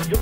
Halo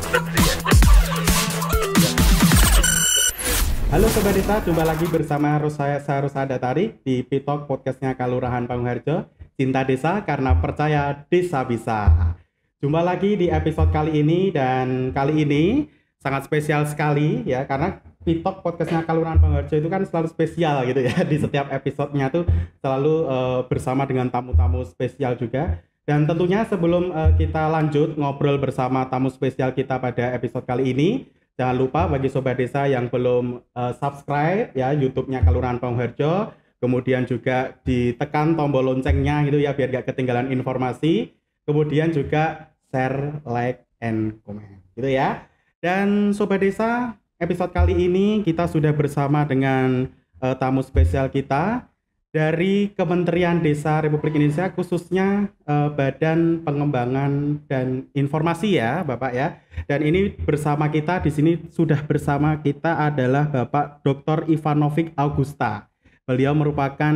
Sobat Desa, jumpa lagi bersama saya Rusada Tari di Pitok podcastnya Kalurahan Pangungharjo. Cinta desa karena percaya desa bisa. Jumpa lagi di episode kali ini, dan kali ini sangat spesial sekali ya, karena Pitok podcastnya Kalurahan Pangungharjo itu kan selalu spesial gitu ya. Di setiap episodenya tuh selalu bersama dengan tamu-tamu spesial juga. Dan tentunya sebelum kita lanjut ngobrol bersama tamu spesial kita pada episode kali ini, jangan lupa bagi Sobat Desa yang belum subscribe ya YouTube-nya Kalurahan Pangungharjo, kemudian juga ditekan tombol loncengnya gitu ya biar gak ketinggalan informasi, kemudian juga share, like, and comment gitu ya. Dan Sobat Desa, episode kali ini kita sudah bersama dengan tamu spesial kita dari Kementerian Desa Republik Indonesia, khususnya Badan Pengembangan dan Informasi ya, Bapak ya. Dan ini bersama kita di sini sudah bersama kita adalah Bapak Dr. Ivanovic Augusta. Beliau merupakan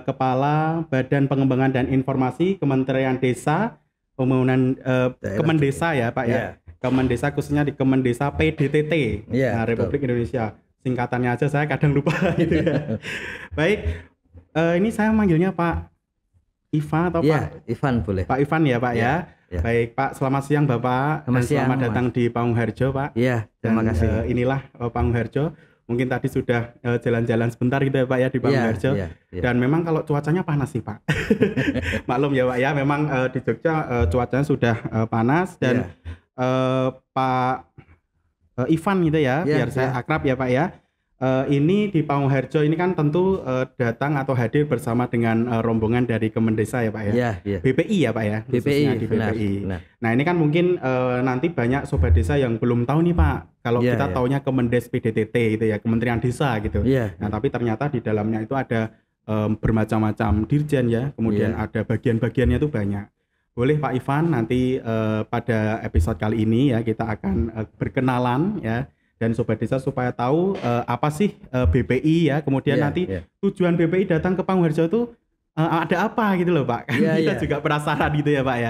Kepala Badan Pengembangan dan Informasi Kementerian Desa, Pembangunan Kemendesa ya, Pak ya. Kemendesa, khususnya di Kemendesa PDTT Republik Indonesia. Singkatannya aja saya kadang lupa gitu ya. Baik. Ini saya manggilnya Pak Ivan atau Pak Ivan boleh. Pak Ivan ya Pak ya. Baik Pak, selamat siang Bapak. Selamat datang di Pangungharjo Pak. Iya, terima kasih. Inilah Pangungharjo. Mungkin tadi sudah jalan-jalan sebentar gitu ya Pak ya di Pangungharjo. Dan memang kalau cuacanya panas sih Pak. Maklum ya Pak ya, memang di Jogja cuacanya sudah panas. Dan Pak Ivan gitu ya, biar saya akrab ya Pak ya. Ini di Pangungharjo ini kan tentu datang atau hadir bersama dengan rombongan dari Kemendesa ya Pak ya. BPI ya Pak ya. BPI, di BPI. Nah ini kan mungkin nanti banyak Sobat Desa yang belum tahu nih Pak. Kalau kita taunya Kemendes PDTT gitu ya, Kementerian Desa gitu. Nah tapi ternyata di dalamnya itu ada bermacam-macam dirjen ya. Kemudian ada bagian-bagiannya itu banyak. Boleh Pak Ivan nanti pada episode kali ini ya kita akan berkenalan ya. Dan Sobat Desa supaya tahu apa sih BPI ya, kemudian nanti tujuan BPI datang ke Pangungharjo itu ada apa gitu loh Pak. Kita juga penasaran gitu ya Pak ya.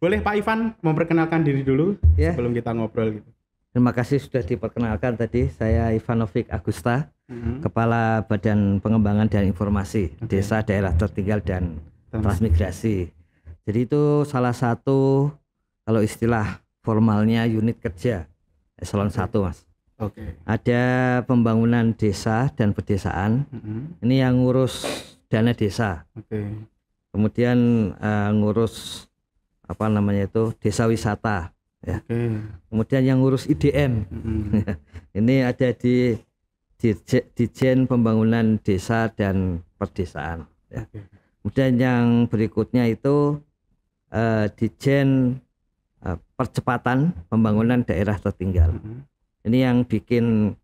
Boleh Pak Ivan memperkenalkan diri dulu sebelum kita ngobrol gitu. Terima kasih sudah diperkenalkan tadi. Saya Ivanovic Augusta, Kepala Badan Pengembangan dan Informasi Desa, Daerah Tertinggal dan Transmigrasi. Jadi itu salah satu, kalau istilah formalnya, unit kerja eselon 1 Mas. Ada pembangunan desa dan pedesaan. Ini yang ngurus dana desa. Kemudian ngurus apa namanya itu desa wisata. Ya. Kemudian yang ngurus IDM. Ini ada di Dijen Pembangunan Desa dan Perdesaan. Ya. Kemudian yang berikutnya itu Dijen Percepatan Pembangunan Daerah Tertinggal. Ini yang bikin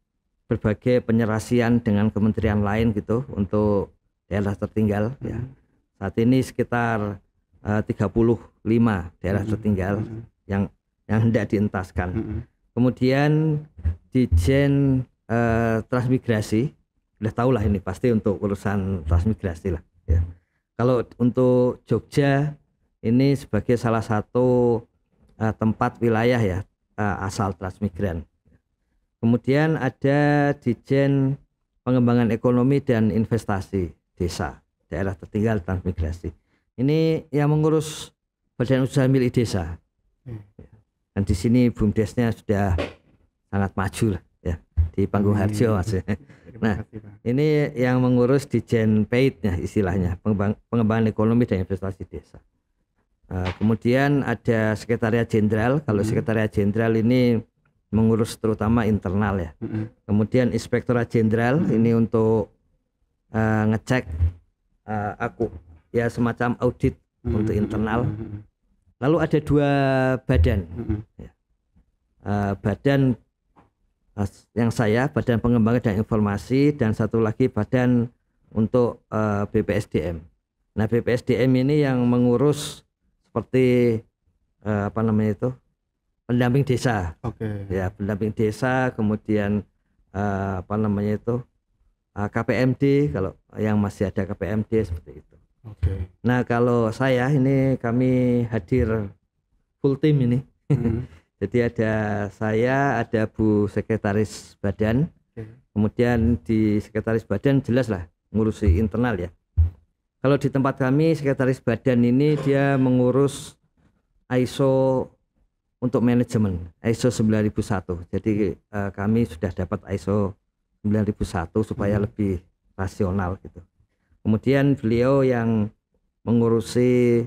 berbagai penyerasian dengan kementerian lain gitu untuk daerah tertinggal ya. Saat ini sekitar 35 daerah tertinggal yang hendak dientaskan. Kemudian Dijen Transmigrasi, udah tahu lah ini pasti untuk urusan transmigrasi lah ya. Kalau untuk Jogja ini sebagai salah satu tempat wilayah ya asal transmigran. Kemudian ada Dijen Pengembangan Ekonomi dan Investasi Desa, Daerah Tertinggal Transmigrasi. Ini yang mengurus badan usaha milik desa. Dan di sini BUMDesnya sudah sangat maju lah ya di Pangungharjo Mas. Nah, ini yang mengurus Dijen PEID-nya istilahnya, Pengembangan Ekonomi dan Investasi Desa. Kemudian ada Sekretariat Jenderal. Kalau Sekretariat Jenderal ini mengurus terutama internal ya. Kemudian Inspektorat Jenderal ini untuk ngecek ya semacam audit untuk internal. Lalu ada 2 badan. Badan yang saya Badan Pengembangan dan Informasi, dan satu lagi badan untuk BPSDM. Nah BPSDM ini yang mengurus seperti apa namanya itu pendamping desa, ya pendamping desa, kemudian apa namanya itu KPMD kalau yang masih ada KPMD seperti itu. Nah kalau saya ini kami hadir full tim ini, Jadi ada saya, ada Bu Sekretaris Badan. Kemudian di Sekretaris Badan jelas lah ngurusi internal ya. Kalau di tempat kami Sekretaris Badan ini dia mengurus ISO untuk manajemen, ISO 9001. Jadi kami sudah dapat ISO 9001 supaya lebih rasional gitu. Kemudian beliau yang mengurusi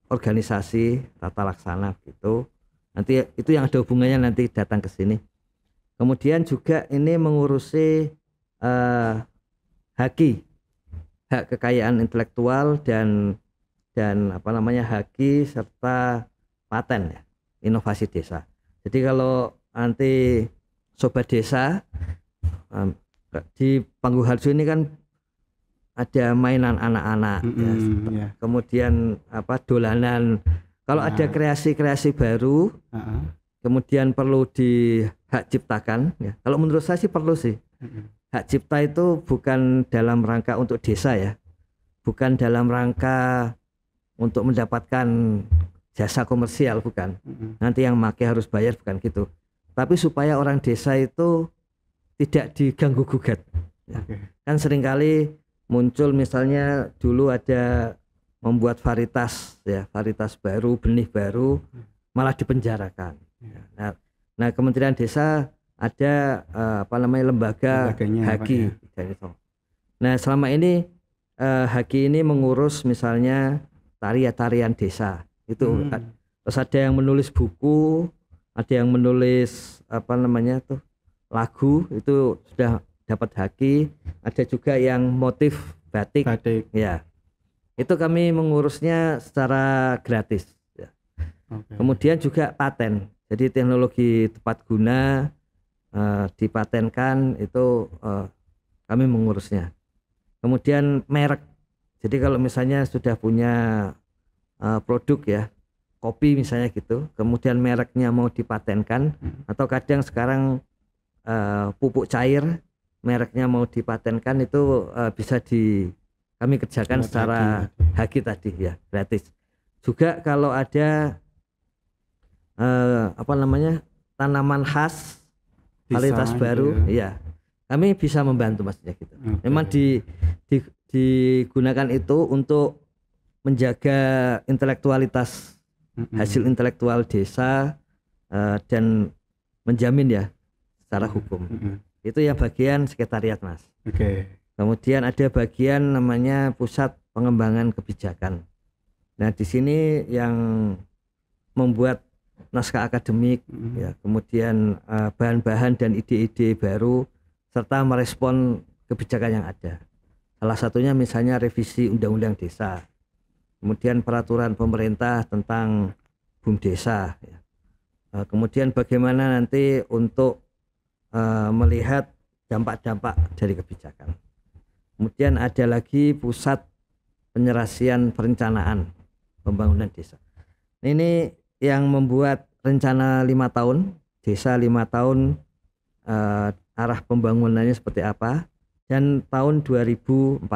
organisasi tata laksana gitu. Nanti itu yang ada hubungannya nanti datang ke sini. Kemudian juga ini mengurusi hak kekayaan intelektual dan haki serta paten ya, inovasi desa. Jadi kalau nanti sobat desa di Panggung Harjo ini kan ada mainan anak-anak ya. Kemudian dolanan. Kalau ada kreasi-kreasi baru kemudian perlu hak ciptakan ya. Kalau menurut saya sih perlu sih. Hak cipta itu bukan dalam rangka untuk desa ya. Bukan dalam rangka untuk mendapatkan jasa komersial, bukan. Nanti yang make harus bayar, bukan gitu. Tapi supaya orang desa itu tidak diganggu gugat ya. Kan seringkali muncul misalnya dulu ada membuat varietas baru, benih baru malah dipenjarakan. Nah Kementerian Desa ada lembaga haki ya. Nah selama ini haki ini mengurus misalnya tarian desa itu. Terus ada yang menulis buku, ada yang menulis lagu, itu sudah dapat haki. Ada juga yang motif batik. Ya, itu kami mengurusnya secara gratis ya. Kemudian juga paten, jadi teknologi tepat guna dipatenkan itu kami mengurusnya. Kemudian merek, jadi kalau misalnya sudah punya produk ya, kopi misalnya gitu, kemudian mereknya mau dipatenkan, atau kadang sekarang pupuk cair mereknya mau dipatenkan, itu bisa kami kerjakan secara haki tadi ya, gratis. Juga kalau ada tanaman khas varietas baru ya, kami bisa membantu maksudnya gitu. Memang digunakan itu untuk menjaga intelektualitas, hasil intelektual desa dan menjamin ya secara hukum. Itu yang bagian sekretariat, Mas. Kemudian ada bagian namanya Pusat Pengembangan Kebijakan. Nah di sini yang membuat naskah akademik ya, kemudian bahan-bahan dan ide-ide baru serta merespon kebijakan yang ada. Salah satunya misalnya revisi Undang-Undang Desa, kemudian peraturan pemerintah tentang BUMDesa ya. Kemudian bagaimana nanti untuk melihat dampak-dampak dari kebijakan. Kemudian ada lagi Pusat Penyelesaian Perencanaan Pembangunan Desa. Ini yang membuat rencana 5 tahun desa, 5 tahun arah pembangunannya seperti apa, dan tahun 2045.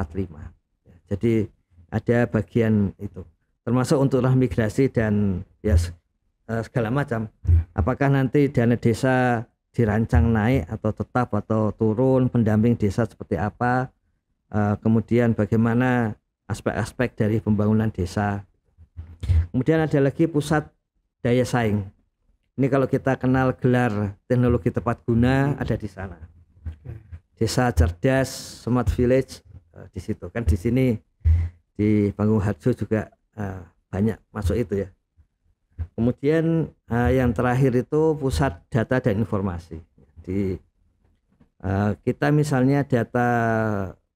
Jadi ada bagian itu, termasuk untuk transmigrasi dan ya segala macam. Apakah nanti dana desa dirancang naik atau tetap atau turun, pendamping desa seperti apa, kemudian bagaimana aspek-aspek dari pembangunan desa. Kemudian ada lagi Pusat Daya Saing. Ini kalau kita kenal gelar teknologi tepat guna ada di sana. Desa cerdas, smart village di situ. Kan di sini di Panggung Harjo juga banyak masuk itu ya. Kemudian yang terakhir itu Pusat Data dan Informasi. Kita misalnya data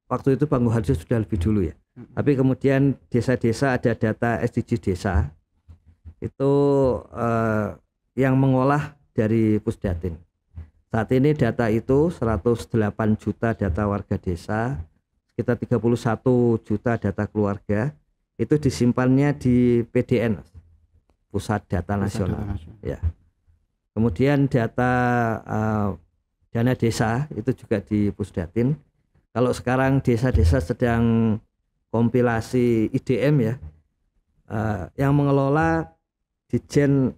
waktu itu Panggung Harjo sudah lebih dulu ya. Tapi kemudian desa-desa ada data SDG desa. Itu yang mengolah dari Pusdatin. Saat ini data itu 108 juta data warga desa, sekitar 31 juta data keluarga, itu disimpannya di PDN, Pusat Data Nasional. Ya. Kemudian data dana desa itu juga di Pusdatin. Kalau sekarang desa-desa sedang kompilasi IDM ya, yang mengelola Ditjen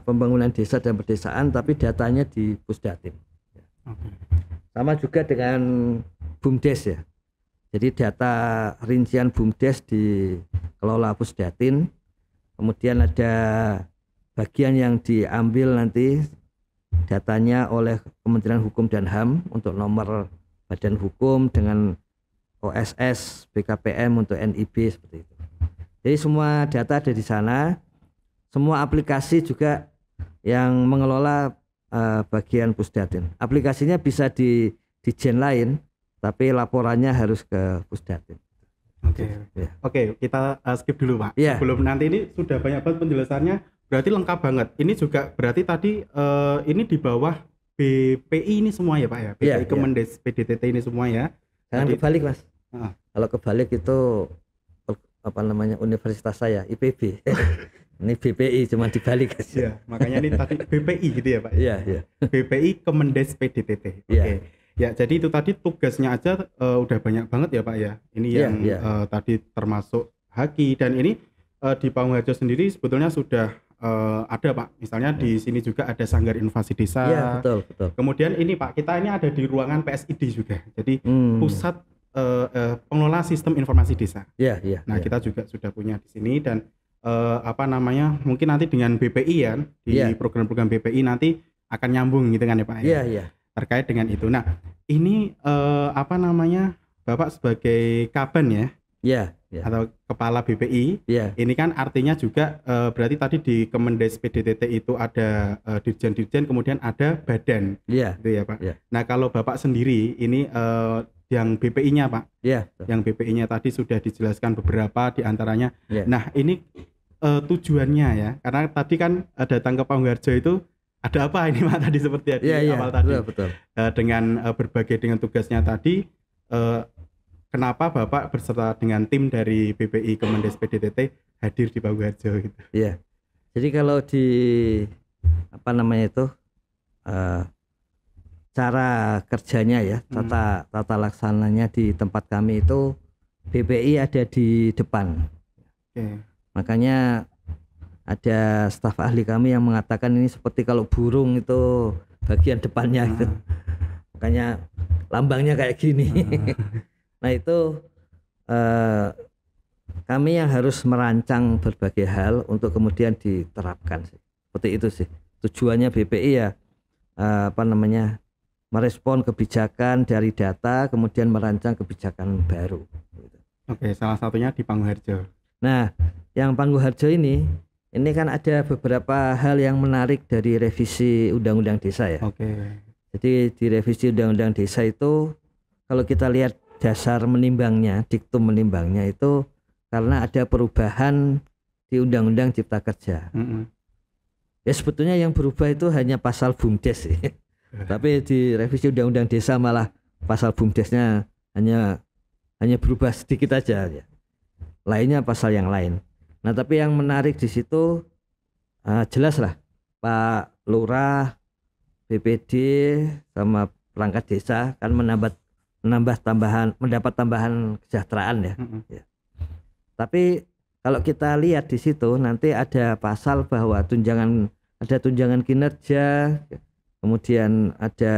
pembangunan desa dan pedesaan, tapi datanya di Pusdatin. Oke. Sama juga dengan BUMDes ya. Jadi data rincian BUMDes dikelola Pusdatin. Kemudian ada bagian yang diambil nanti datanya oleh Kementerian Hukum dan HAM untuk nomor badan hukum, dengan OSS, BKPM untuk NIB, seperti itu. Jadi semua data ada di sana. Semua aplikasi juga yang mengelola bagian Pusdatin. Aplikasinya bisa di Jen lain, tapi laporannya harus ke Pusdatin. Oke. Ya. Oke, kita skip dulu Pak. Ya. Sebelum nanti ini sudah banyak banget penjelasannya. Berarti lengkap banget. Ini juga berarti tadi ini di bawah BPI ini semua ya Pak ya? BPI Ya, Kemendes PDTT ini semua ya? Jangan Tadi- kebalik Mas. Ah. Kalau kebalik itu apa namanya, universitas saya IPB. Ini BPI cuma dibalik aja. Iya, makanya ini tadi BPI gitu ya Pak? Iya, iya. BPI Kemendes PDTT. Oke. Iya. Ya, jadi itu tadi tugasnya aja udah banyak banget ya Pak ya. Ini Iya, yang iya. tadi termasuk haki, dan ini di Pamung Harjo sendiri sebetulnya sudah ada Pak. Misalnya di sini juga ada Sanggar Inovasi Desa. Iya, betul, betul. Kemudian ini Pak, kita ini ada di ruangan PSID juga. Jadi Pusat Pengelola Sistem Informasi Desa. Iya, iya. Nah, iya. kita juga sudah punya di sini, dan apa namanya, mungkin nanti dengan BPI ya, di Iya. program-program BPI nanti akan nyambung gitu kan ya Pak ya, Iya, iya. terkait dengan itu. Nah, ini apa namanya, Bapak sebagai Kaban ya, Iya, iya. atau Kepala BPI, Iya. ini kan artinya juga berarti tadi di Kemendes PDTT itu ada dirjen-dirjen, kemudian ada badan Iya. gitu ya Pak. Iya. Nah, kalau Bapak sendiri ini yang BPI-nya Pak, Iya. yang BPI-nya tadi sudah dijelaskan beberapa di antaranya. Iya. Nah, ini tujuannya ya, karena tadi kan datang ke Pamung Harjo itu ada apa ini Pak tadi, seperti di Iya, iya. awal tadi, Betul, betul. dengan berbagai dengan tugasnya tadi, kenapa Bapak berserta dengan tim dari BPI Kemendes PDTT hadir di Pamung Harjo gitu. Iya. Jadi kalau di apa namanya itu cara kerjanya ya, tata laksananya di tempat kami itu BPI ada di depan. Oke. Makanya ada staf ahli kami yang mengatakan ini seperti kalau burung itu bagian depannya itu. Makanya lambangnya kayak gini. Nah itu kami yang harus merancang berbagai hal untuk kemudian diterapkan sih. Seperti itu sih. Tujuannya BPI ya apa namanya, merespon kebijakan dari data, kemudian merancang kebijakan baru. Oke, salah satunya di Pamung Harjo. Nah, yang Pamung Harjo ini kan ada beberapa hal yang menarik dari revisi Undang-Undang Desa ya. Oke. Jadi di revisi Undang-Undang Desa itu kalau kita lihat dasar menimbangnya, diktum menimbangnya itu karena ada perubahan di Undang-Undang Cipta Kerja. Ya sebetulnya yang berubah itu hanya pasal BUMDes sih. Tapi di revisi Undang-Undang Desa malah pasal BUMDesnya hanya berubah sedikit aja ya. Lainnya pasal yang lain. Nah, tapi yang menarik di situ jelas lah Pak Lurah, BPD sama perangkat desa kan mendapat tambahan kesejahteraan ya. Ya. Tapi kalau kita lihat di situ nanti ada pasal bahwa ada tunjangan kinerja, kemudian ada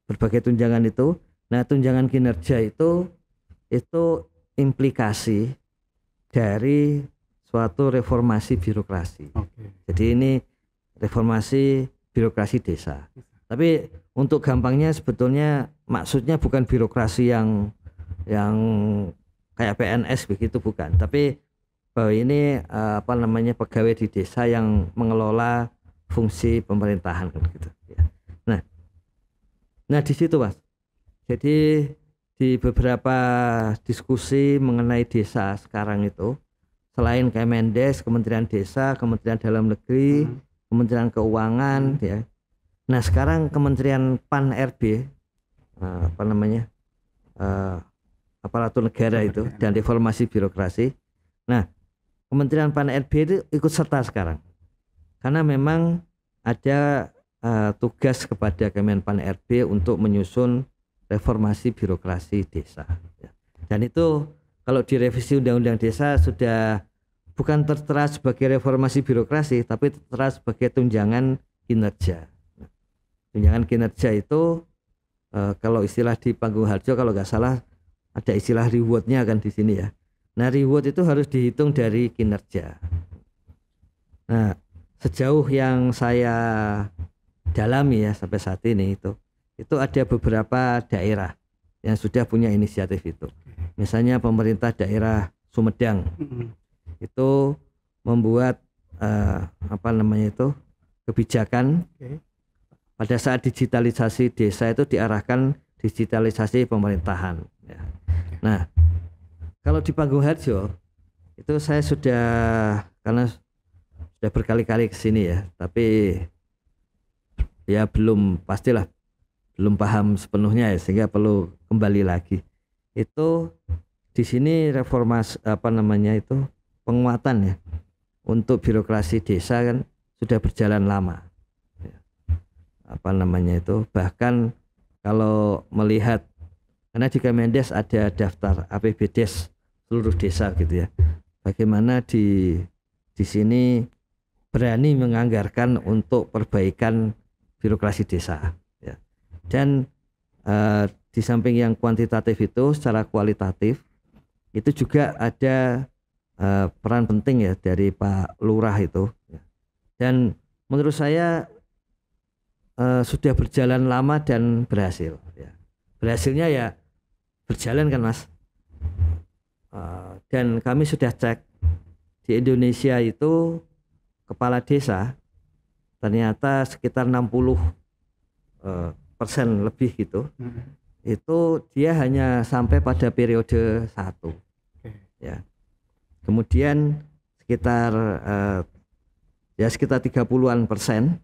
berbagai tunjangan itu. Nah, tunjangan kinerja itu implikasi dari suatu reformasi birokrasi. Jadi ini reformasi birokrasi desa. Tapi untuk gampangnya sebetulnya maksudnya bukan birokrasi yang kayak PNS begitu, bukan. Tapi bahwa ini apa namanya, pegawai di desa yang mengelola fungsi pemerintahan kan gitu. Nah di situ Mas. Jadi di beberapa diskusi mengenai desa sekarang itu, selain Kemendes, Kementerian Desa, Kementerian Dalam Negeri, Kementerian Keuangan, ya. Nah sekarang Kementerian Pan RB, apa namanya, aparatur negara itu dan reformasi birokrasi. Nah Kementerian Pan RB itu ikut serta sekarang, karena memang ada tugas kepada Kemenpan RB untuk menyusun reformasi birokrasi desa. Dan itu kalau direvisi Undang-Undang Desa sudah bukan tertera sebagai reformasi birokrasi, tapi tertera sebagai tunjangan kinerja. Tunjangan kinerja itu kalau istilah di Panggung Harjo kalau nggak salah ada istilah rewardnya kan di sini ya. Nah reward itu harus dihitung dari kinerja. Nah sejauh yang saya dalami ya sampai saat ini itu ada beberapa daerah yang sudah punya inisiatif itu. Misalnya pemerintah daerah Sumedang itu membuat kebijakan pada saat digitalisasi desa itu diarahkan digitalisasi pemerintahan. Ya. Nah, kalau di Panggung Harjo itu saya karena sudah berkali-kali ke sini ya, tapi ya belum paham sepenuhnya ya, sehingga perlu kembali lagi. Itu di sini reformasi penguatan ya untuk birokrasi desa kan sudah berjalan lama. Bahkan kalau melihat karena di Kemendes ada daftar APBDes seluruh desa gitu ya. Bagaimana di sini berani menganggarkan untuk perbaikan birokrasi desa ya. Dan di samping yang kuantitatif itu secara kualitatif itu juga ada peran penting ya dari Pak Lurah itu. Dan menurut saya sudah berjalan lama dan berhasil ya. Berhasilnya ya berjalan kan Mas, dan kami sudah cek di Indonesia itu kepala desa ternyata sekitar 60% lebih gitu. Itu dia hanya sampai pada periode 1 ya. Kemudian sekitar 30-an%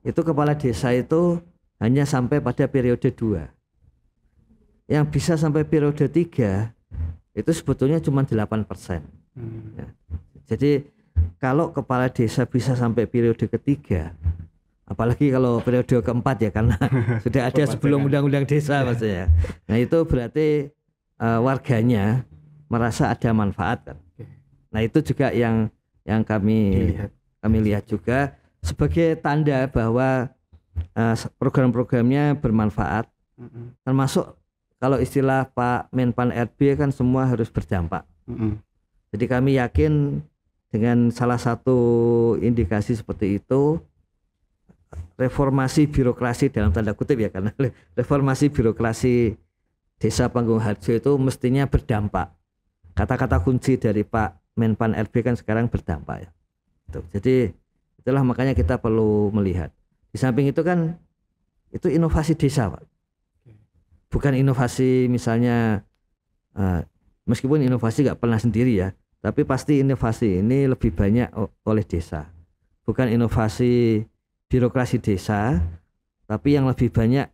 itu kepala desa itu hanya sampai pada periode 2. Yang bisa sampai periode 3 itu sebetulnya cuma 8%. Ya. Jadi kalau kepala desa bisa sampai periode ketiga, apalagi kalau periode keempat ya, karena sudah ada sebelum undang-undang desa maksudnya. Nah itu berarti warganya merasa ada manfaat kan. Nah itu juga yang kami lihat juga sebagai tanda bahwa program-programnya bermanfaat, termasuk kalau istilah Pak Menpan RB kan semua harus berdampak. Jadi kami yakin dengan salah satu indikasi seperti itu, reformasi birokrasi dalam tanda kutip ya, karena reformasi birokrasi Desa Panggung Harjo itu mestinya berdampak. Kata-kata kunci dari Pak Menpan RB kan sekarang berdampak ya. Jadi itulah makanya kita perlu melihat. Di samping itu kan itu inovasi desa Pak. Bukan inovasi misalnya meskipun inovasi gak pernah sendiri ya, tapi pasti inovasi ini lebih banyak oleh desa. Bukan inovasi birokrasi desa, tapi yang lebih banyak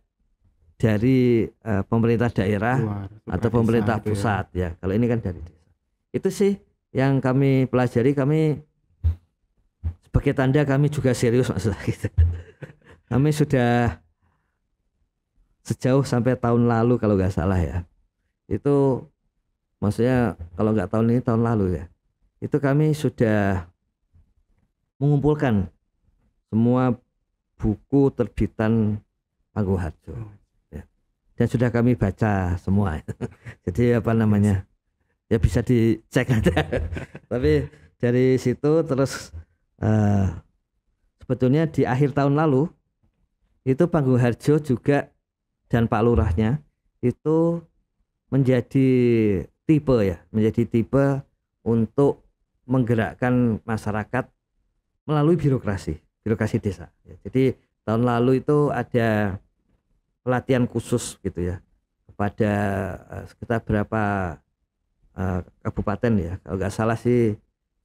dari pemerintah daerah atau pemerintah pusat ya. Kalau ini kan dari desa. Itu sih yang kami pelajari. Kami sebagai tanda kami juga serius maksudnya gitu. Kami sudah sejauh sampai tahun lalu kalau nggak salah ya. Itu maksudnya kalau nggak tahun ini tahun lalu ya. Itu kami sudah mengumpulkan semua buku terbitan Panggung Harjo ya. Dan sudah kami baca semua. Jadi ya bisa dicek aja. Tapi dari situ terus sebetulnya di akhir tahun lalu itu Panggung Harjo juga dan Pak Lurahnya itu menjadi tipe untuk menggerakkan masyarakat melalui birokrasi desa. Jadi tahun lalu itu ada pelatihan khusus gitu ya kepada sekitar berapa kabupaten ya, kalau nggak salah sih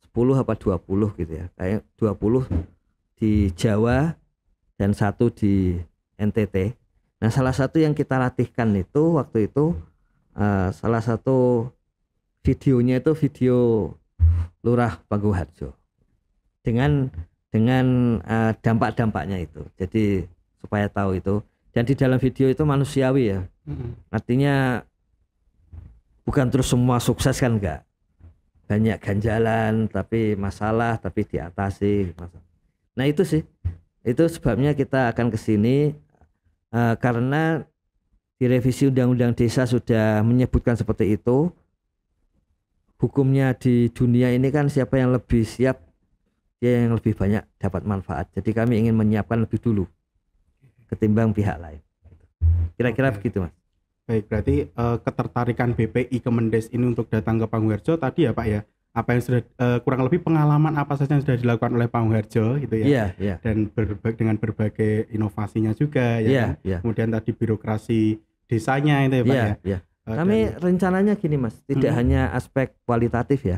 10 apa 20 gitu ya, kayak 20 di Jawa dan 1 di NTT. Nah salah satu yang kita latihkan itu waktu itu salah satu videonya itu video Lurah Panggung Harjo dengan dampak-dampaknya itu, jadi supaya tahu itu. Dan di dalam video itu manusiawi ya, artinya bukan terus semua sukses kan enggak. banyak ganjalan tapi masalah tapi diatasi. Nah itu sih, itu sebabnya kita akan ke sini karena di revisi Undang-Undang Desa sudah menyebutkan seperti itu. Hukumnya di dunia ini kan siapa yang lebih siap, dia yang lebih banyak dapat manfaat. Jadi kami ingin menyiapkan lebih dulu ketimbang pihak lain. Kira-kira begitu, Mas. Baik, berarti ketertarikan BPI Kemendes ini untuk datang ke Panggung tadi ya Pak ya, apa yang sudah kurang lebih pengalaman apa saja yang sudah dilakukan oleh Panggung gitu ya, dan dengan berbagai inovasinya juga ya, kemudian tadi birokrasi desanya itu ya Pak ya. Kami rencananya gini Mas, tidak hanya aspek kualitatif ya,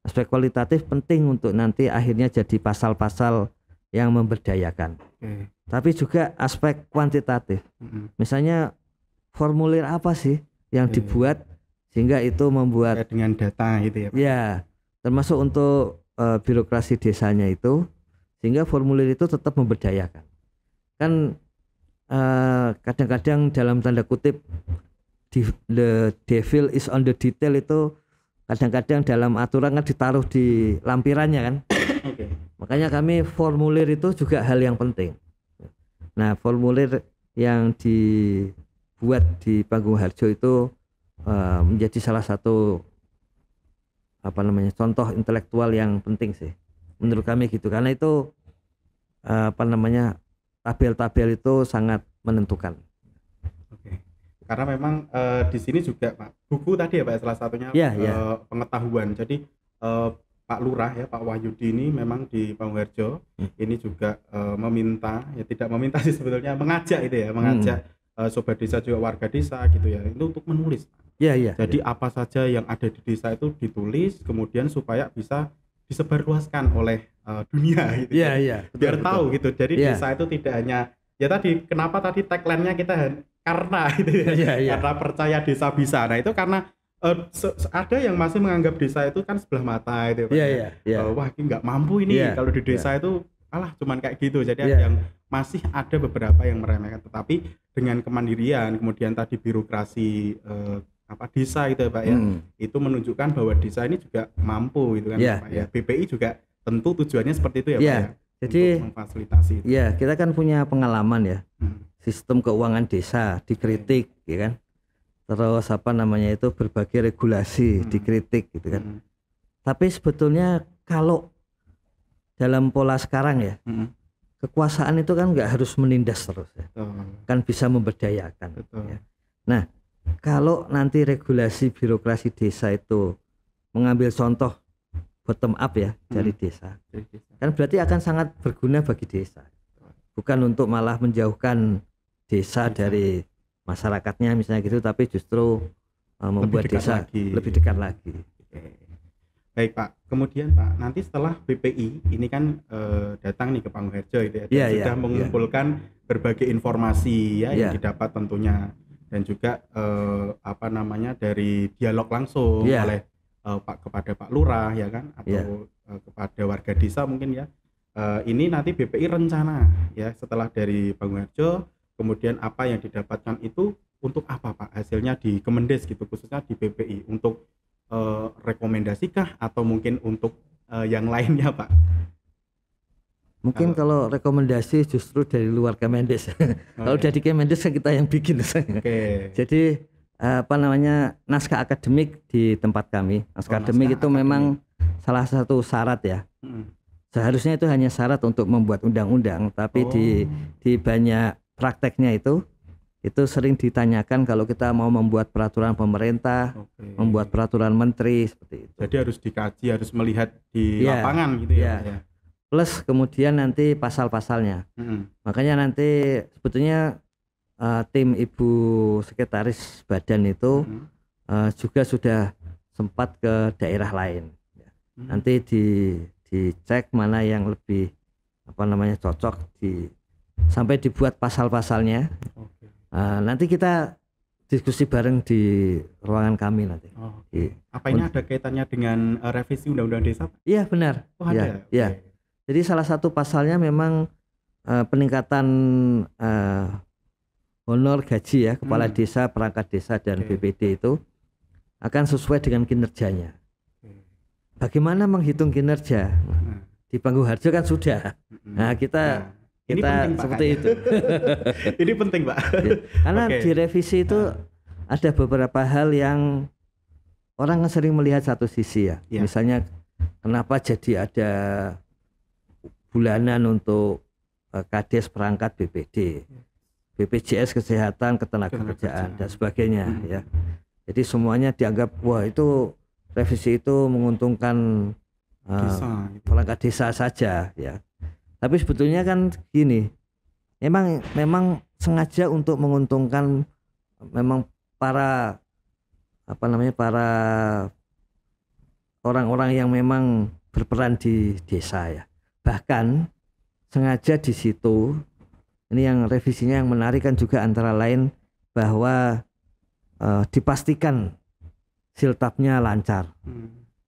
aspek kualitatif penting untuk nanti akhirnya jadi pasal-pasal yang memberdayakan, tapi juga aspek kuantitatif, misalnya formulir apa sih yang dibuat sehingga itu membuat dengan data gitu ya Pak? Ya, termasuk untuk birokrasi desanya itu, sehingga formulir itu tetap memberdayakan. Kan kadang-kadang dalam tanda kutip the devil is on the detail itu kadang-kadang dalam aturan kan ditaruh di lampirannya kan. Makanya kami formulir itu juga hal yang penting. Nah, formulir yang dibuat di Panggung Harjo itu menjadi salah satu contoh intelektual yang penting sih menurut kami gitu, karena itu tabel-tabel itu sangat menentukan. Karena memang di sini juga Pak, buku tadi ya Pak salah satunya pengetahuan. Jadi Pak Lurah ya, Pak Wahyudi ini memang di Panggung Harjo ini juga meminta, ya tidak meminta sih sebetulnya, mengajak itu ya, mengajak sobat desa juga warga desa gitu ya, itu untuk menulis. Jadi apa saja yang ada di desa itu ditulis, kemudian supaya bisa disebarluaskan oleh dunia gitu. Biar tahu gitu. Jadi desa itu tidak hanya ya tadi, kenapa tadi tagline-nya kita karena gitu ya, karena percaya desa bisa. Nah itu karena ada yang masih menganggap desa itu kan sebelah mata itu ya, wah ini nggak mampu ini kalau di desa itu cuman kayak gitu. Jadi ada yang masih ada beberapa yang meremehkan, tetapi dengan kemandirian kemudian tadi birokrasi desa itu ya Pak ya, itu menunjukkan bahwa desa ini juga mampu gitu kan Pak ya. BPI juga tentu tujuannya seperti itu ya Pak ya. Jadi memfasilitasi itu. Kita kan punya pengalaman ya, sistem keuangan desa dikritik ya kan, terus berbagai regulasi dikritik gitu kan. Tapi sebetulnya kalau dalam pola sekarang ya, kekuasaan itu kan nggak harus menindas terus ya, kan bisa memberdayakan ya. Nah kalau nanti regulasi birokrasi desa itu mengambil contoh bottom up ya dari desa, kan berarti akan sangat berguna bagi desa, bukan untuk malah menjauhkan desa dari masyarakatnya misalnya gitu, tapi justru membuat desa lebih dekat lagi. Baik Pak, kemudian Pak, nanti setelah BPI ini kan datang nih ke Panggung Harjo itu ya, sudah mengumpulkan berbagai informasi ya yang didapat tentunya, dan juga dari dialog langsung oleh kepada Pak Lurah ya kan, atau kepada warga desa mungkin ya. Ini nanti BPI rencana ya setelah dari Panggung Harjo, kemudian apa yang didapatkan itu untuk apa Pak hasilnya di Kemendes gitu, khususnya di BPI, untuk rekomendasi-kah atau mungkin untuk yang lainnya Pak? Mungkin kalau rekomendasi justru dari luar Kemendes. Kalau dari Kemendes kan kita yang bikin. Jadi naskah akademik di tempat kami. Naskah akademik itu memang salah satu syarat ya. Seharusnya itu hanya syarat untuk membuat undang-undang, tapi di banyak prakteknya itu sering ditanyakan kalau kita mau membuat peraturan pemerintah, membuat peraturan menteri seperti itu. Jadi harus dikaji, harus melihat di lapangan gitu ya. Plus kemudian nanti pasal-pasalnya. Makanya nanti sebetulnya tim Ibu Sekretaris Badan itu juga sudah sempat ke daerah lain. Nanti dicek mana yang lebih cocok, sampai dibuat pasal-pasalnya. Nanti kita diskusi bareng di ruangan kami nanti. Apa ini ada kaitannya dengan revisi Undang-Undang Desa? Iya benar. Ada. Jadi salah satu pasalnya memang peningkatan honor gaji ya kepala desa, perangkat desa dan BPD itu akan sesuai dengan kinerjanya. bagaimana menghitung kinerja? Di Panggung-Harjo kan sudah. Nah, kita ini penting, Pak, seperti itu. Ini penting, Pak. Ya, karena di revisi itu ada beberapa hal yang orang sering melihat satu sisi ya. Misalnya kenapa jadi ada bulanan untuk Kades perangkat BPD, BPJS kesehatan, ketenagakerjaan dan sebagainya ya. Jadi semuanya dianggap wah itu revisi itu menguntungkan perangkat desa saja ya. Tapi sebetulnya kan gini, memang sengaja untuk menguntungkan memang para para orang-orang yang memang berperan di desa ya. Bahkan sengaja di situ ini yang revisinya yang menarik kan juga antara lain bahwa dipastikan siltapnya lancar.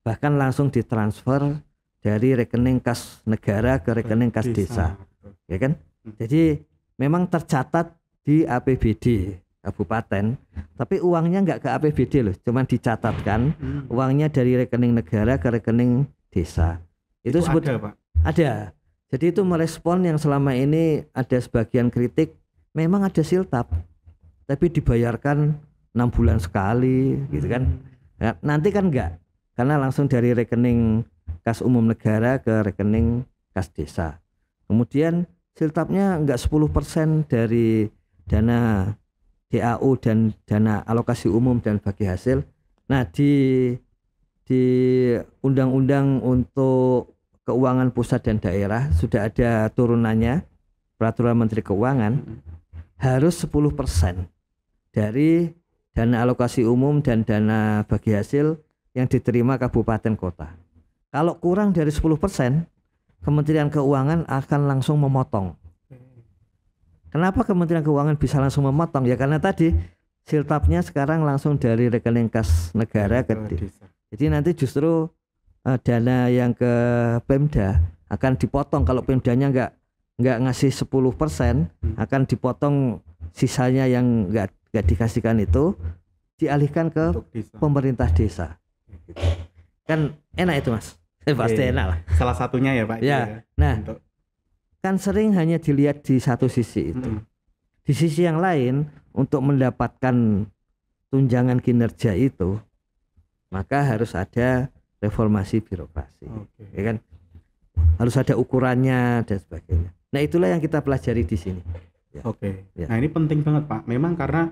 Bahkan langsung ditransfer dari rekening kas negara ke rekening kas desa. Ya kan? Jadi memang tercatat di APBD kabupaten, tapi uangnya nggak ke APBD loh, cuman dicatatkan uangnya dari rekening negara ke rekening desa. Itu ada, Pak? Ada. Jadi itu merespon yang selama ini ada sebagian kritik, memang ada siltap, tapi dibayarkan 6 bulan sekali, gitu kan? Nah, nanti kan enggak, karena langsung dari rekening kas umum negara ke rekening kas desa. Kemudian siltapnya enggak 10% dari dana DAU dan dana alokasi umum dan bagi hasil. Nah, di undang-undang untuk keuangan pusat dan daerah sudah ada turunannya, peraturan Menteri Keuangan harus 10% dari dana alokasi umum dan dana bagi hasil yang diterima kabupaten kota. Kalau kurang dari 10%, Kementerian Keuangan akan langsung memotong. Kenapa Kementerian Keuangan bisa langsung memotong? Ya karena tadi siltapnya sekarang langsung dari rekening kas negara ke desa. Jadi nanti justru dana yang ke Pemda akan dipotong. Kalau Pemdanya nggak ngasih 10%, akan dipotong sisanya yang nggak dikasihkan itu dialihkan ke pemerintah desa. Kan enak itu, Mas. Pasti enak lah. Salah satunya ya, Pak. Ya. Nah, kan sering hanya dilihat di satu sisi itu. Di sisi yang lain, untuk mendapatkan tunjangan kinerja itu, maka harus ada reformasi birokrasi. Ya kan? Harus ada ukurannya dan sebagainya. Nah, itulah yang kita pelajari di sini. Ya. Ya. Nah, ini penting banget, Pak. Memang karena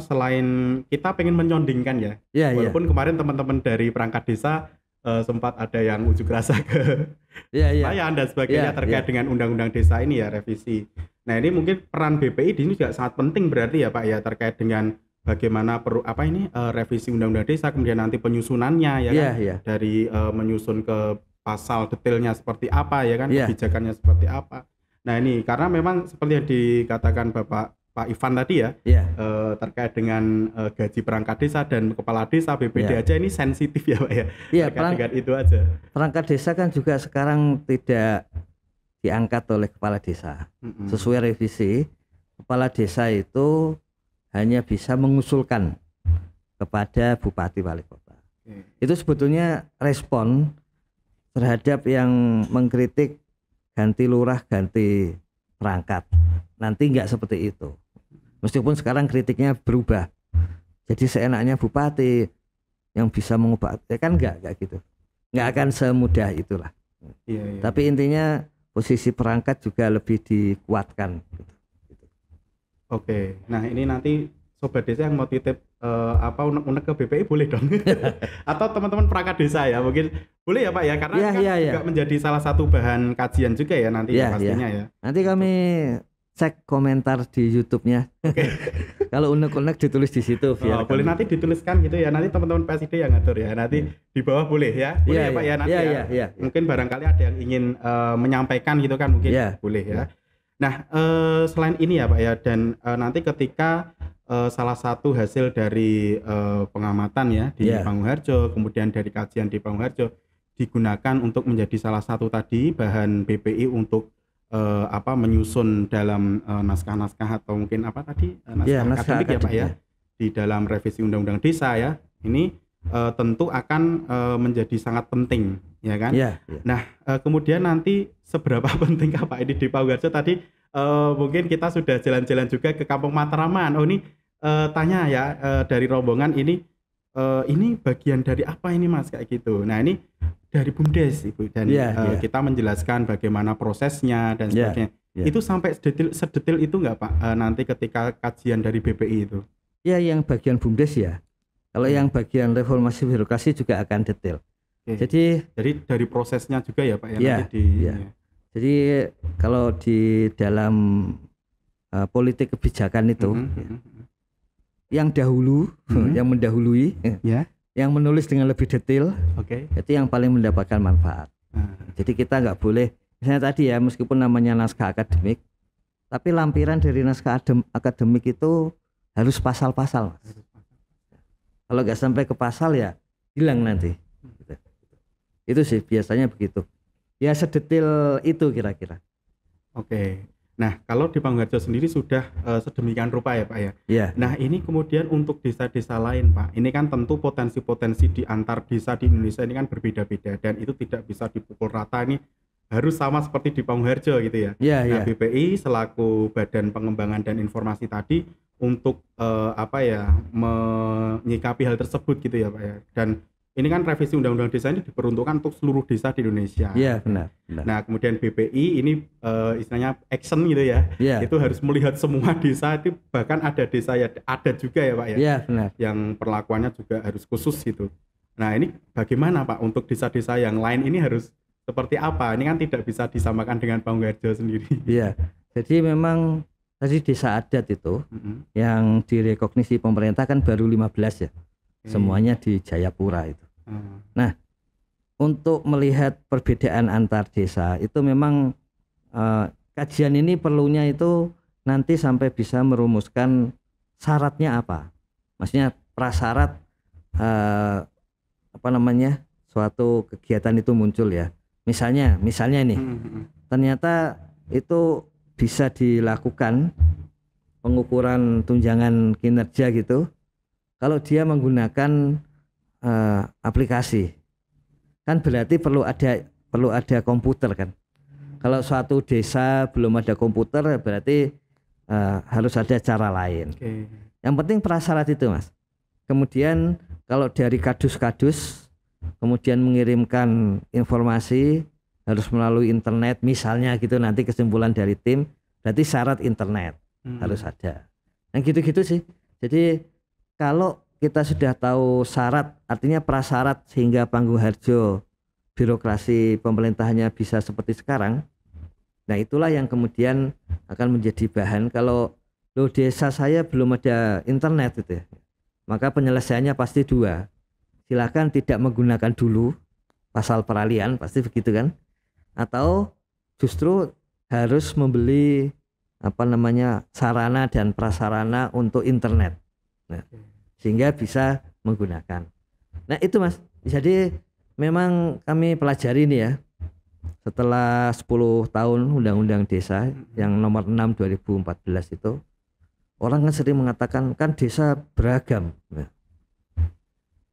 selain kita pengen menyondingkan ya. Walaupun kemarin teman-teman dari perangkat desa sempat ada yang ujuk rasa ke saya dan sebagainya terkait dengan undang-undang desa ini ya, revisi. Nah, ini mungkin peran BPI di sini juga sangat penting berarti ya, Pak ya, terkait dengan bagaimana revisi undang-undang desa, kemudian nanti penyusunannya ya kan, dari menyusun ke pasal detailnya seperti apa ya kan, kebijakannya seperti apa. Nah, ini karena memang seperti yang dikatakan Pak Ivan tadi ya, terkait dengan gaji perangkat desa dan kepala desa BPD aja ini sensitif ya, Pak ya. Terkait dengan itu aja. Perangkat desa kan juga sekarang tidak diangkat oleh kepala desa. Sesuai revisi, kepala desa itu hanya bisa mengusulkan kepada bupati wali kota. Itu sebetulnya respon terhadap yang mengkritik ganti lurah ganti perangkat. Nanti enggak seperti itu. Meskipun sekarang kritiknya berubah. Jadi seenaknya bupati yang bisa mengubah, ya kan enggak gitu. Enggak akan semudah itulah. Tapi intinya posisi perangkat juga lebih dikuatkan. Oke. Nah, ini nanti sobat desa yang mau titip unek ke BPI boleh dong. Atau teman-teman perangkat desa ya, mungkin boleh ya, Pak ya, karena juga menjadi salah satu bahan kajian juga ya nanti pastinya ya. Nanti kami cek komentar di YouTube-nya. Kalau unek-unek ditulis di situ. Boleh nanti dituliskan gitu ya. Nanti teman-teman PSD yang ngatur ya. Nanti di bawah boleh ya. Boleh ya, Pak ya nanti ya. Mungkin barangkali ada yang ingin menyampaikan gitu kan, mungkin boleh ya. Nah, selain ini ya, Pak ya, dan nanti ketika salah satu hasil dari pengamatan ya di Panggung-Harjo, kemudian dari kajian di Panggung-Harjo digunakan untuk menjadi salah satu tadi bahan BPI untuk menyusun dalam naskah-naskah atau mungkin naskah akademik ya, Pak ya, di dalam revisi undang-undang desa ya. Ini tentu akan menjadi sangat penting, ya kan? Ya, ya. Nah, kemudian nanti seberapa pentingkah Pak ini di Panggung Harjo? Tadi mungkin kita sudah jalan-jalan juga ke Kampung Matraman. Oh ini tanya ya dari rombongan ini bagian dari apa ini Mas kayak gitu. Nah ini dari BUMDes Ibu dan kita menjelaskan bagaimana prosesnya dan sebagainya. Itu sampai sedetil itu nggak Pak nanti ketika kajian dari BPI itu? Ya yang bagian BUMDes ya. Kalau yang bagian reformasi birokrasi juga akan detail. Jadi dari prosesnya juga ya Pak ya, nanti Jadi kalau di dalam politik kebijakan itu yang dahulu yang mendahului yang menulis dengan lebih detail itu yang paling mendapatkan manfaat. Jadi kita nggak boleh misalnya tadi ya meskipun namanya naskah akademik tapi lampiran dari naskah akademik itu harus pasal-pasal. Kalau nggak sampai ke pasal ya hilang nanti. Itu sih biasanya begitu. Ya sedetail itu kira-kira. Oke. Nah kalau di Panggung Harjo sendiri sudah sedemikian rupa ya Pak ya. Ya. Nah ini kemudian untuk desa-desa lain Pak, ini kan tentu potensi-potensi di antar desa di Indonesia ini kan berbeda-beda dan itu tidak bisa dipukul rata, ini harus sama seperti di Panggung Harjo gitu ya. Nah BPI selaku Badan Pengembangan dan Informasi tadi untuk menyikapi hal tersebut gitu ya Pak ya. Dan ini kan revisi Undang-Undang Desa ini diperuntukkan untuk seluruh desa di Indonesia. Iya benar. Nah kemudian BPI ini istilahnya action gitu ya. Itu harus melihat semua desa, itu bahkan ada desa ya ada juga ya Pak ya. Iya benar. Yang perlakuannya juga harus khusus gitu. Nah ini bagaimana Pak untuk desa-desa yang lain ini harus seperti apa? Ini kan tidak bisa disamakan dengan Panggung Harjo sendiri. Iya. Jadi memang tadi desa adat itu yang direkognisi pemerintah kan baru 15 ya. Semuanya di Jayapura itu. Nah, untuk melihat perbedaan antar desa itu memang kajian ini perlunya itu nanti sampai bisa merumuskan syaratnya apa. Maksudnya prasyarat suatu kegiatan itu muncul ya. Misalnya nih, ternyata itu bisa dilakukan pengukuran tunjangan kinerja gitu kalau dia menggunakan aplikasi, kan berarti perlu ada komputer kan. Kalau suatu desa belum ada komputer berarti harus ada cara lain. Yang penting prasyarat itu Mas. Kemudian kalau dari kadus kemudian mengirimkan informasi harus melalui internet misalnya gitu, nanti kesimpulan dari tim berarti syarat internet harus ada. Yang gitu-gitu sih. Jadi kalau kita sudah tahu syarat, artinya prasyarat sehingga Panggung Harjo birokrasi pemerintahannya bisa seperti sekarang. Nah itulah yang kemudian akan menjadi bahan. Kalau desa saya belum ada internet itu ya, maka penyelesaiannya pasti dua. Silakan tidak menggunakan dulu pasal peralihan, pasti begitu kan? Atau justru harus membeli sarana dan prasarana untuk internet. Nah, sehingga bisa menggunakan. Nah, itu Mas. Jadi memang kami pelajari ini ya. Setelah 10 tahun Undang-Undang Desa yang nomor 6 2014 itu, orang kan sering mengatakan kan desa beragam. Nah,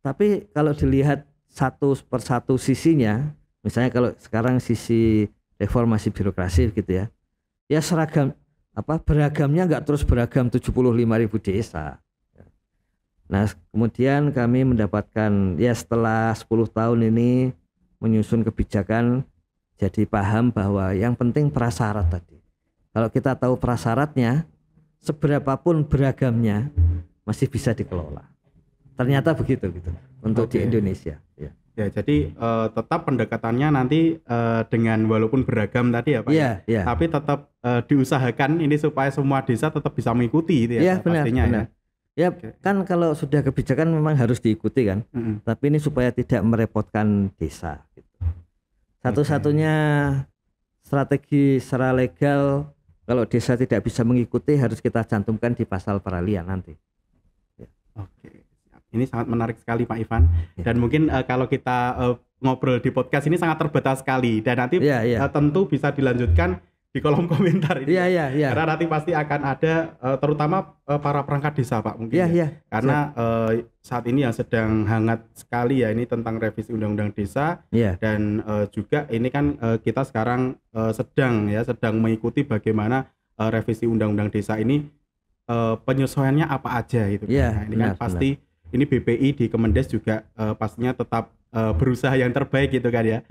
tapi kalau dilihat satu persatu sisinya, misalnya kalau sekarang sisi reformasi birokrasi gitu ya, ya seragam beragamnya nggak terus beragam 75.000 desa. Nah kemudian kami mendapatkan ya setelah 10 tahun ini menyusun kebijakan, jadi paham bahwa yang penting prasyarat tadi. Kalau kita tahu prasyaratnya, seberapapun beragamnya masih bisa dikelola. Ternyata begitu gitu untuk di Indonesia. Ya jadi tetap pendekatannya nanti dengan walaupun beragam tadi ya Pak. Ya. Tapi tetap diusahakan ini supaya semua desa tetap bisa mengikuti itu ya, pastinya benar. Ya kan kalau sudah kebijakan memang harus diikuti kan. Tapi ini supaya tidak merepotkan desa. Gitu. Satu-satunya strategi secara legal kalau desa tidak bisa mengikuti harus kita cantumkan di pasal peralihan nanti. Ya. Ini sangat menarik sekali Pak Ivan. Dan mungkin kalau kita ngobrol di podcast ini sangat terbatas sekali dan nanti tentu bisa dilanjutkan di kolom komentar ini. Iya. Karena nanti pasti akan ada terutama para perangkat desa Pak mungkin. Iya. Karena saat ini yang sedang hangat sekali ya ini tentang revisi Undang-Undang Desa. Dan juga ini kan kita sekarang sedang mengikuti bagaimana revisi Undang-Undang Desa ini penyesuaiannya apa aja gitu. Nah, ini kan pasti ini BPI di Kemendes juga pastinya tetap berusaha yang terbaik gitu kan ya,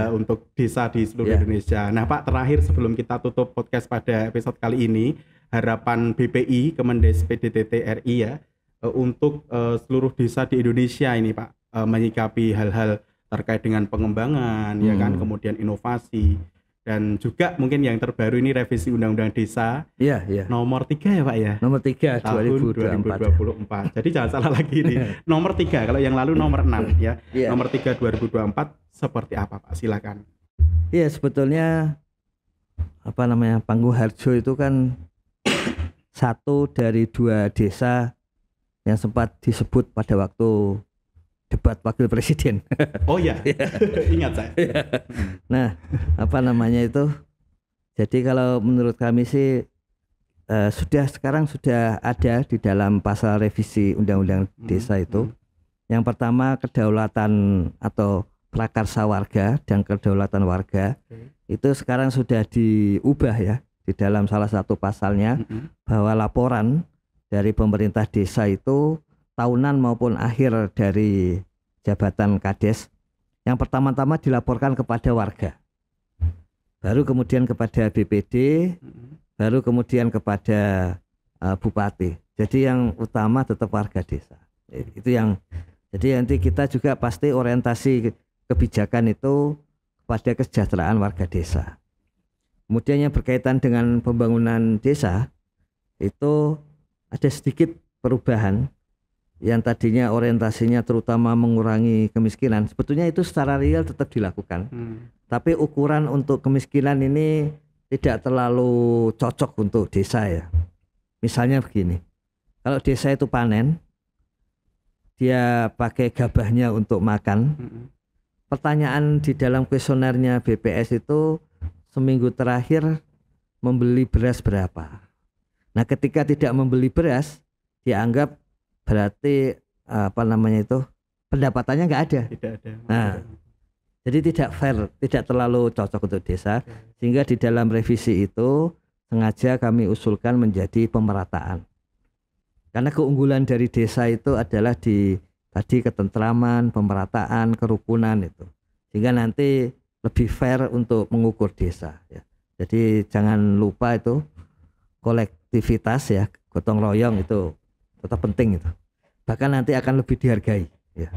untuk desa di seluruh Indonesia. Nah Pak, terakhir sebelum kita tutup podcast pada episode kali ini, harapan BPI Kemendes PDTT RI ya untuk seluruh desa di Indonesia ini Pak, menyikapi hal-hal terkait dengan pengembangan ya kan, kemudian inovasi. Dan juga mungkin yang terbaru ini revisi Undang-Undang Desa nomor 3 ya Pak ya? Nomor 3 tahun 2024. Jadi jangan salah lagi ini. Nomor 3, kalau yang lalu nomor 6 ya. Nomor 3 2024 seperti apa Pak? Silakan. Iya, sebetulnya Panggung Harjo itu kan satu dari 2 desa yang sempat disebut pada waktu debat wakil presiden. Oh ya, ingat saya. Nah, jadi kalau menurut kami sih sekarang sudah ada di dalam pasal revisi Undang-Undang Desa itu. Yang pertama, kedaulatan atau prakarsa warga dan kedaulatan warga itu sekarang sudah diubah ya di dalam salah satu pasalnya, bahwa laporan dari pemerintah desa itu tahunan maupun akhir dari jabatan Kades yang pertama-tama dilaporkan kepada warga, baru kemudian kepada BPD, baru kemudian kepada bupati. Jadi yang utama tetap warga desa. Jadi nanti kita juga pasti orientasi kebijakan itu kepada kesejahteraan warga desa. Kemudian yang berkaitan dengan pembangunan desa itu ada sedikit perubahan. Yang tadinya orientasinya terutama mengurangi kemiskinan, sebetulnya itu secara real tetap dilakukan. Tapi ukuran untuk kemiskinan ini tidak terlalu cocok untuk desa ya. Misalnya begini, kalau desa itu panen, dia pakai gabahnya untuk makan. Pertanyaan di dalam kuesionernya BPS itu, seminggu terakhir membeli beras berapa. Nah, ketika tidak membeli beras, dianggap berarti pendapatannya nggak ada. Tidak ada. Nah, jadi tidak fair, tidak terlalu cocok untuk desa. Sehingga di dalam revisi itu sengaja kami usulkan menjadi pemerataan. Karena keunggulan dari desa itu adalah di tadi ketentraman, pemerataan, kerukunan itu. Sehingga nanti lebih fair untuk mengukur desa. Ya. Jadi jangan lupa itu kolektivitas ya, gotong royong itu tetap penting itu. Bahkan nanti akan lebih dihargai. Ya.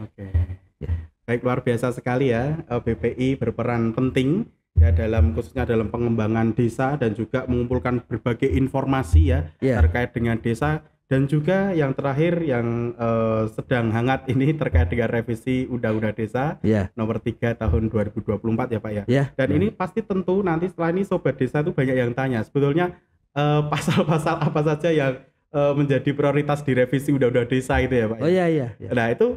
Oke. Ya. Baik, luar biasa sekali ya, BPI berperan penting ya khususnya dalam pengembangan desa dan juga mengumpulkan berbagai informasi ya terkait dengan desa. Dan juga yang terakhir yang sedang hangat ini terkait dengan revisi Undang-Undang Desa nomor 3 tahun 2024 ya Pak ya. Dan ini pasti tentu nanti setelah ini Sobat Desa itu banyak yang tanya sebetulnya pasal-pasal apa saja yang menjadi prioritas di revisi Undang-Undang Desa itu ya Pak. Nah itu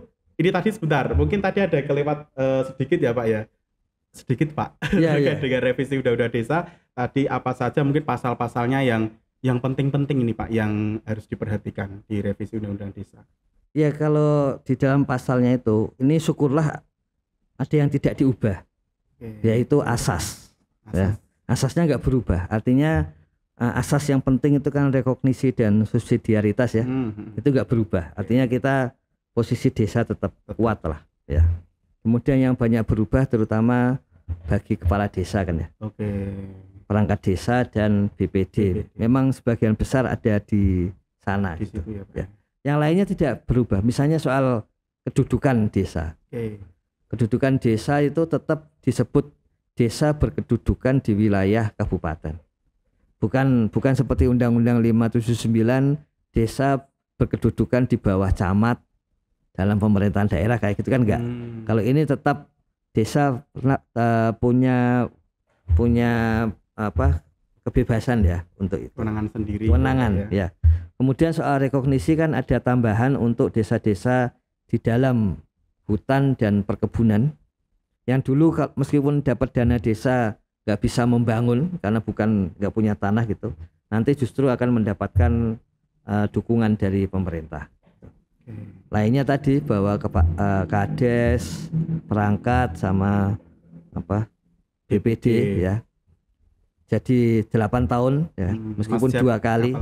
ini tadi sebentar, mungkin tadi ada kelewat sedikit ya Pak ya. Sedikit Pak terkait dengan revisi Undang-Undang Desa tadi apa saja mungkin pasal-pasalnya yang penting-penting ini Pak yang harus diperhatikan di revisi Undang-Undang Desa. Ya, kalau di dalam pasalnya itu ini syukurlah ada yang tidak diubah, yaitu asas. Ya, asasnya nggak berubah, artinya asas yang penting itu kan rekognisi dan subsidiaritas ya, itu nggak berubah. Artinya kita posisi desa tetap kuat lah. Ya. Kemudian yang banyak berubah terutama bagi kepala desa kan ya. Perangkat desa dan BPD. Memang sebagian besar ada di sana. Di situ, ya. Yang lainnya tidak berubah. Misalnya soal kedudukan desa. Kedudukan desa itu tetap disebut desa berkedudukan di wilayah kabupaten. Bukan seperti Undang-Undang 579 desa berkedudukan di bawah camat dalam pemerintahan daerah kayak gitu kan enggak. Kalau ini tetap desa punya kebebasan ya untuk itu. Kewenangan sendiri. Kewenangan ya. Kemudian soal rekognisi kan ada tambahan untuk desa-desa di dalam hutan dan perkebunan yang dulu meskipun dapat dana desa nggak bisa membangun karena nggak punya tanah gitu, nanti justru akan mendapatkan dukungan dari pemerintah. Lainnya tadi bahwa Kades, perangkat sama BPD ya. Jadi 8 tahun ya, meskipun 2 kali.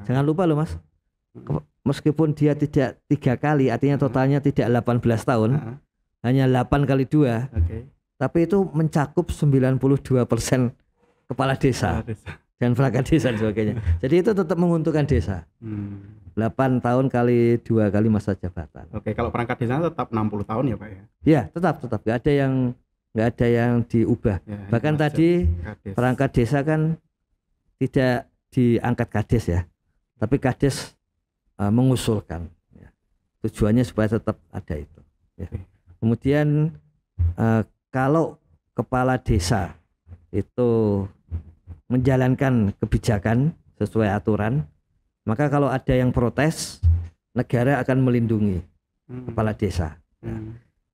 Jangan lupa loh Mas, meskipun dia tidak 3 kali, artinya totalnya tidak 18 tahun, hanya 8 kali 2. Tapi itu mencakup 92% kepala desa dan perangkat desa dan sebagainya. Jadi itu tetap menguntungkan desa. 8 tahun kali 2 kali masa jabatan. Kalau perangkat desa tetap 60 tahun ya Pak ya? Ya tetap nggak ada yang diubah. Bahkan tadi Kades. Perangkat desa kan tidak diangkat Kades ya, tapi Kades mengusulkan. Ya. Tujuannya supaya tetap ada itu. Ya. Kemudian kalau kepala desa itu menjalankan kebijakan sesuai aturan, maka kalau ada yang protes, negara akan melindungi kepala desa. Ya.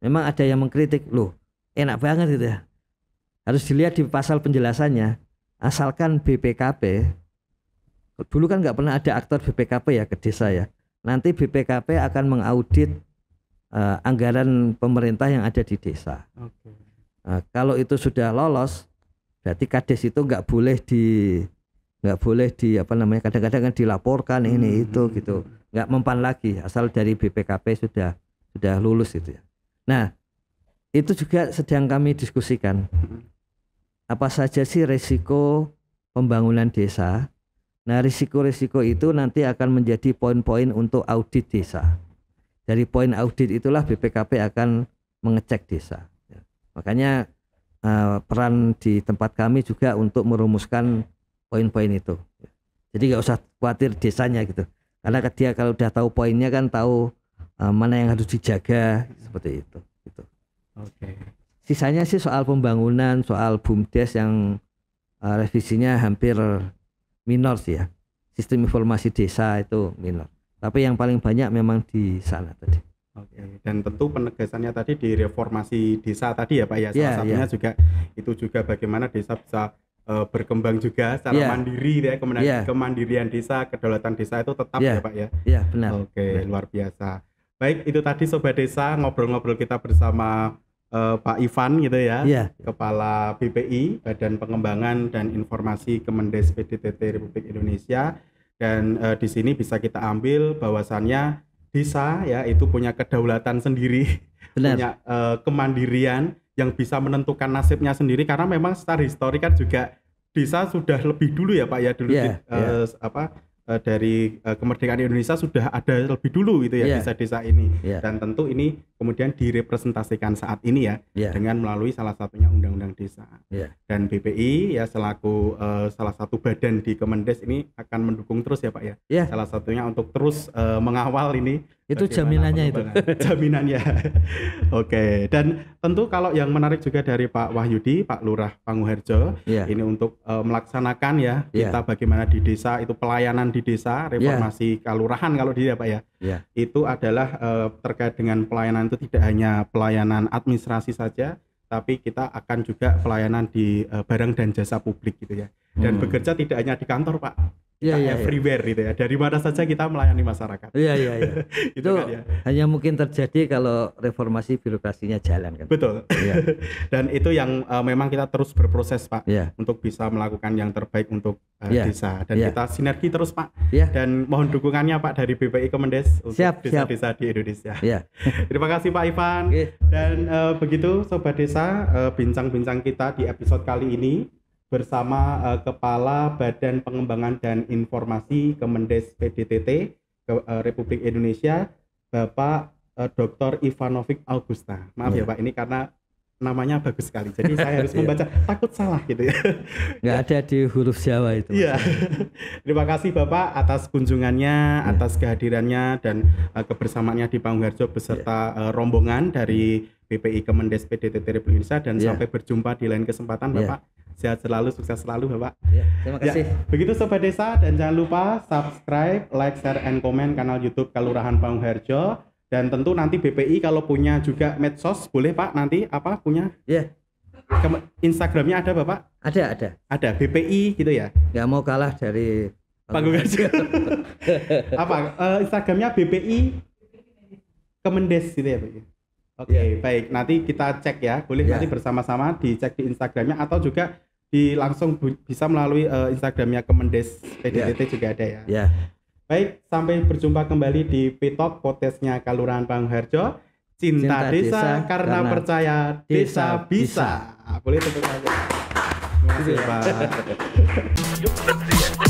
Memang ada yang mengkritik, loh enak banget gitu ya. Harus dilihat di pasal penjelasannya. Asalkan BPKP, dulu kan nggak pernah ada aktor BPKP ya ke desa ya. Nanti BPKP akan mengaudit anggaran pemerintah yang ada di desa. Kalau itu sudah lolos, berarti Kades itu nggak boleh di kadang-kadang kan dilaporkan ini itu gitu, nggak mempan lagi asal dari BPKP sudah lulus itu ya. Nah itu juga sedang kami diskusikan. Apa saja sih risiko pembangunan desa? Nah risiko-risiko itu nanti akan menjadi poin-poin untuk audit desa. Dari poin audit itulah BPKP akan mengecek desa. Makanya peran di tempat kami juga untuk merumuskan poin-poin itu. Jadi nggak usah khawatir desanya gitu. Karena dia kalau udah tahu poinnya kan tahu mana yang harus dijaga seperti itu. Gitu. Sisanya sih soal pembangunan, soal BUMDes yang revisinya hampir minor sih ya. Sistem informasi desa itu minor. Tapi yang paling banyak memang di sana tadi. Dan tentu penegasannya tadi di reformasi desa tadi ya Pak ya. Salah satunya juga itu juga bagaimana desa bisa berkembang juga secara mandiri ya. Kemudian kemandirian desa, kedaulatan desa itu tetap ya Pak ya. Iya benar. Benar. Luar biasa. Baik, itu tadi Sobat Desa ngobrol-ngobrol kita bersama Pak Ivan gitu ya, Kepala BPI, Badan Pengembangan dan Informasi Kemendes PDTT Republik Indonesia. Dan di sini bisa kita ambil bahwasannya desa ya itu punya kedaulatan sendiri, punya kemandirian yang bisa menentukan nasibnya sendiri, karena memang secara histori kan juga desa sudah lebih dulu ya Pak ya dulu dari kemerdekaan Indonesia sudah ada lebih dulu gitu ya desa-desa ini. Dan tentu ini kemudian direpresentasikan saat ini ya dengan melalui salah satunya Undang-Undang Desa. Dan BPI ya selaku salah satu badan di Kemendes ini akan mendukung terus ya Pak ya. Salah satunya untuk terus mengawal ini. Itu jaminannya itu. Jaminannya. Oke. Dan tentu kalau yang menarik juga dari Pak Wahyudi, Pak Lurah Panguharjo, ini untuk melaksanakan ya kita bagaimana di desa itu pelayanan di desa, reformasi kelurahan kalau dia Pak ya. Itu adalah terkait dengan pelayanan itu tidak hanya pelayanan administrasi saja, tapi kita akan juga pelayanan di barang dan jasa publik gitu ya. Dan bekerja tidak hanya di kantor Pak. Everywhere gitu ya. Dari mana saja kita melayani masyarakat. Itu kan, hanya mungkin terjadi kalau reformasi birokrasinya jalan kan. Betul. Dan itu yang memang kita terus berproses Pak untuk bisa melakukan yang terbaik untuk desa. Dan kita sinergi terus Pak. Dan mohon dukungannya Pak dari BPI Kemendes untuk desa-desa di Indonesia. Terima kasih Pak Ivan. Dan begitu Sobat Desa, bincang-bincang kita di episode kali ini bersama Kepala Badan Pengembangan dan Informasi Kemendes PDTT Republik Indonesia, Bapak Dr. Ivanovic Augusta. Maaf ya Pak, ini karena namanya bagus sekali, jadi saya harus membaca, takut salah gitu ya. Nggak ada di huruf Jawa itu. Terima kasih Bapak atas kunjungannya, atas kehadirannya dan kebersamaannya di Panguharjo beserta rombongan dari BPI Kemendes PDTT Republik Indonesia. Dan sampai berjumpa di lain kesempatan Bapak. Sehat selalu, sukses selalu Bapak. Terima kasih. Begitu Sobat Desa, dan jangan lupa subscribe, like, share, and komen kanal YouTube Kelurahan Panguharjo. Dan tentu nanti BPI kalau punya juga medsos boleh Pak nanti punya? Instagramnya ada Bapak? Ada. Ada BPI gitu ya? Nggak mau kalah dari Panggung Harjo. Apa? Instagramnya BPI Kemendes gitu ya Pak? Oke, baik. Nanti kita cek ya. Boleh nanti bersama-sama dicek di Instagramnya atau juga langsung bisa melalui Instagramnya Kemendes PDTT juga ada ya. Baik, sampai berjumpa kembali di Pitok podcastnya Kelurahan Panggung Harjo. Cinta desa karena percaya desa bisa. Boleh tepuk tangan. Terima kasih Pak.